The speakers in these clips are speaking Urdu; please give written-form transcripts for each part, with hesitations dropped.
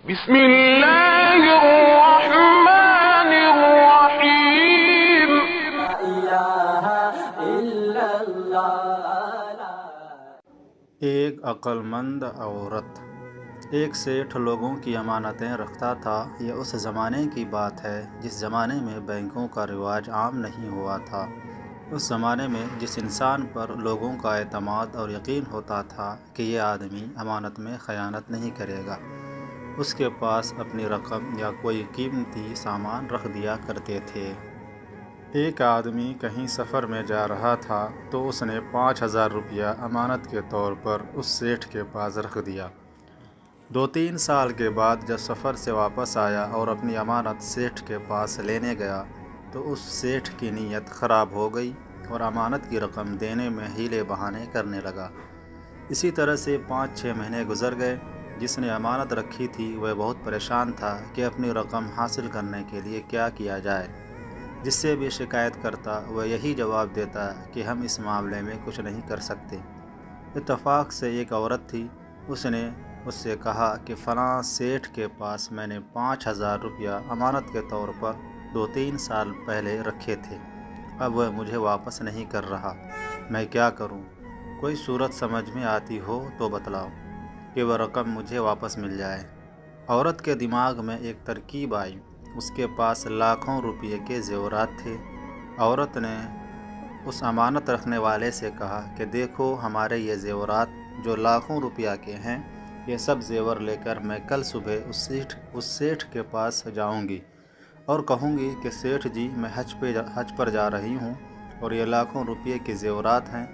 بسم اللہ الرحمن الرحیم۔ لا الہ الا اللہ۔ ایک عقل مند عورت۔ ایک سیٹھ لوگوں کی امانتیں رکھتا تھا۔ یہ اس زمانے کی بات ہے جس زمانے میں بینکوں کا رواج عام نہیں ہوا تھا۔ اس زمانے میں جس انسان پر لوگوں کا اعتماد اور یقین ہوتا تھا کہ یہ آدمی امانت میں خیانت نہیں کرے گا، اس کے پاس اپنی رقم یا کوئی قیمتی سامان رکھ دیا کرتے تھے۔ ایک آدمی کہیں سفر میں جا رہا تھا تو اس نے 5,000 روپیہ امانت کے طور پر اس سیٹھ کے پاس رکھ دیا۔ 2-3 سال کے بعد جب سفر سے واپس آیا اور اپنی امانت سیٹھ کے پاس لینے گیا تو اس سیٹھ کی نیت خراب ہو گئی اور امانت کی رقم دینے میں ہیلے بہانے کرنے لگا۔ اسی طرح سے 5-6 مہینے گزر گئے۔ جس نے امانت رکھی تھی وہ بہت پریشان تھا کہ اپنی رقم حاصل کرنے کے لیے کیا کیا جائے۔ جس سے بھی شکایت کرتا وہ یہی جواب دیتا کہ ہم اس معاملے میں کچھ نہیں کر سکتے۔ اتفاق سے ایک عورت تھی، اس نے اس سے کہا کہ فلاں سیٹھ کے پاس میں نے 5,000 روپیہ امانت کے طور پر 2-3 سال پہلے رکھے تھے، اب وہ مجھے واپس نہیں کر رہا، میں کیا کروں؟ کوئی صورت سمجھ میں آتی ہو تو بتلاؤ کہ وہ رقم مجھے واپس مل جائے۔ عورت کے دماغ میں ایک ترکیب آئی۔ اس کے پاس لاکھوں روپے کے زیورات تھے۔ عورت نے اس امانت رکھنے والے سے کہا کہ دیکھو ہمارے یہ زیورات جو لاکھوں روپیہ کے ہیں، یہ سب زیور لے کر میں کل صبح اس سیٹھ کے پاس جاؤں گی اور کہوں گی کہ سیٹھ جی میں حج پر جا رہی ہوں اور یہ لاکھوں روپے کے زیورات ہیں،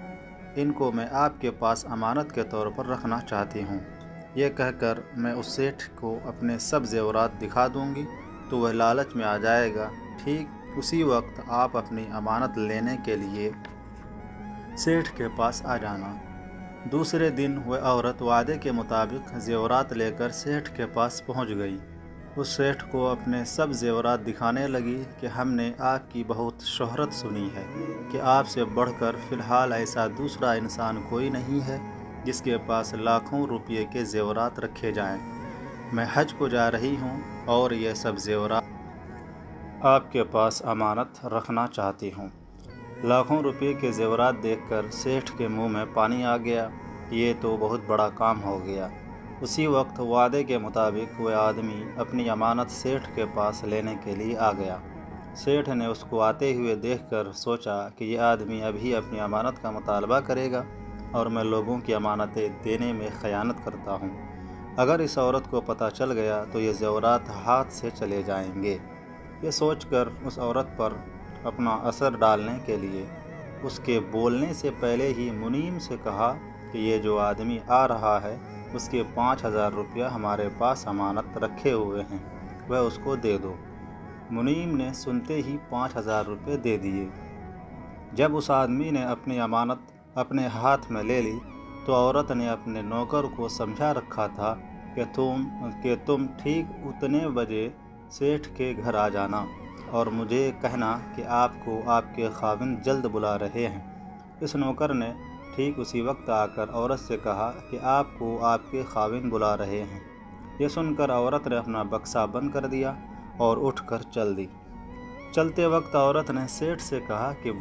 ان کو میں آپ کے پاس امانت کے طور پر رکھنا چاہتی ہوں۔ یہ کہہ کر میں اس سیٹھ کو اپنے سب زیورات دکھا دوں گی تو وہ لالچ میں آ جائے گا۔ ٹھیک اسی وقت آپ اپنی امانت لینے کے لیے سیٹھ کے پاس آ جانا۔ دوسرے دن وہ عورت وعدے کے مطابق زیورات لے کر سیٹھ کے پاس پہنچ گئی۔ اس سیٹھ کو اپنے سب زیورات دکھانے لگی کہ ہم نے آپ کی بہت شہرت سنی ہے کہ آپ سے بڑھ کر فی الحال ایسا دوسرا انسان کوئی نہیں ہے جس کے پاس لاکھوں روپے کے زیورات رکھے جائیں۔ میں حج کو جا رہی ہوں اور یہ سب زیورات آپ کے پاس امانت رکھنا چاہتی ہوں۔ لاکھوں روپے کے زیورات دیکھ کر سیٹھ کے منہ میں پانی آ گیا۔ یہ تو بہت بڑا کام ہو گیا۔ اسی وقت وعدے کے مطابق وہ آدمی اپنی امانت سیٹھ کے پاس لینے کے لیے آ گیا۔ سیٹھ نے اس کو آتے ہوئے دیکھ کر سوچا کہ یہ آدمی ابھی اپنی امانت کا مطالبہ کرے گا اور میں لوگوں کی امانتیں دینے میں خیانت کرتا ہوں۔ اگر اس عورت کو پتہ چل گیا تو یہ زیورات ہاتھ سے چلے جائیں گے۔ یہ سوچ کر اس عورت پر اپنا اثر ڈالنے کے لیے اس کے بولنے سے پہلے ہی منیم سے کہا کہ یہ جو آدمی آ رہا ہے اس کے 5,000 روپیہ ہمارے پاس امانت رکھے ہوئے ہیں، وہ اس کو دے دو۔ منیم نے سنتے ہی 5,000 روپے دے دیے۔ جب اس آدمی نے اپنی امانت اپنے ہاتھ میں لے لی تو عورت نے اپنے نوکر کو سمجھا رکھا تھا کہ تم ٹھیک اتنے بجے سیٹھ کے گھر آ جانا اور مجھے کہنا کہ آپ کو آپ کے خاوند جلد بلا رہے ہیں۔ اس نوکر نے ٹھیک اسی وقت آ کر عورت سے کہا کہ آپ کو آپ کے خاوند بلا رہے ہیں۔ یہ سن کر عورت نے اپنا بکسا بند کر دیا اور اٹھ کر چل دی۔ چلتے وقت عورت نے سیٹھ سے کہا کہ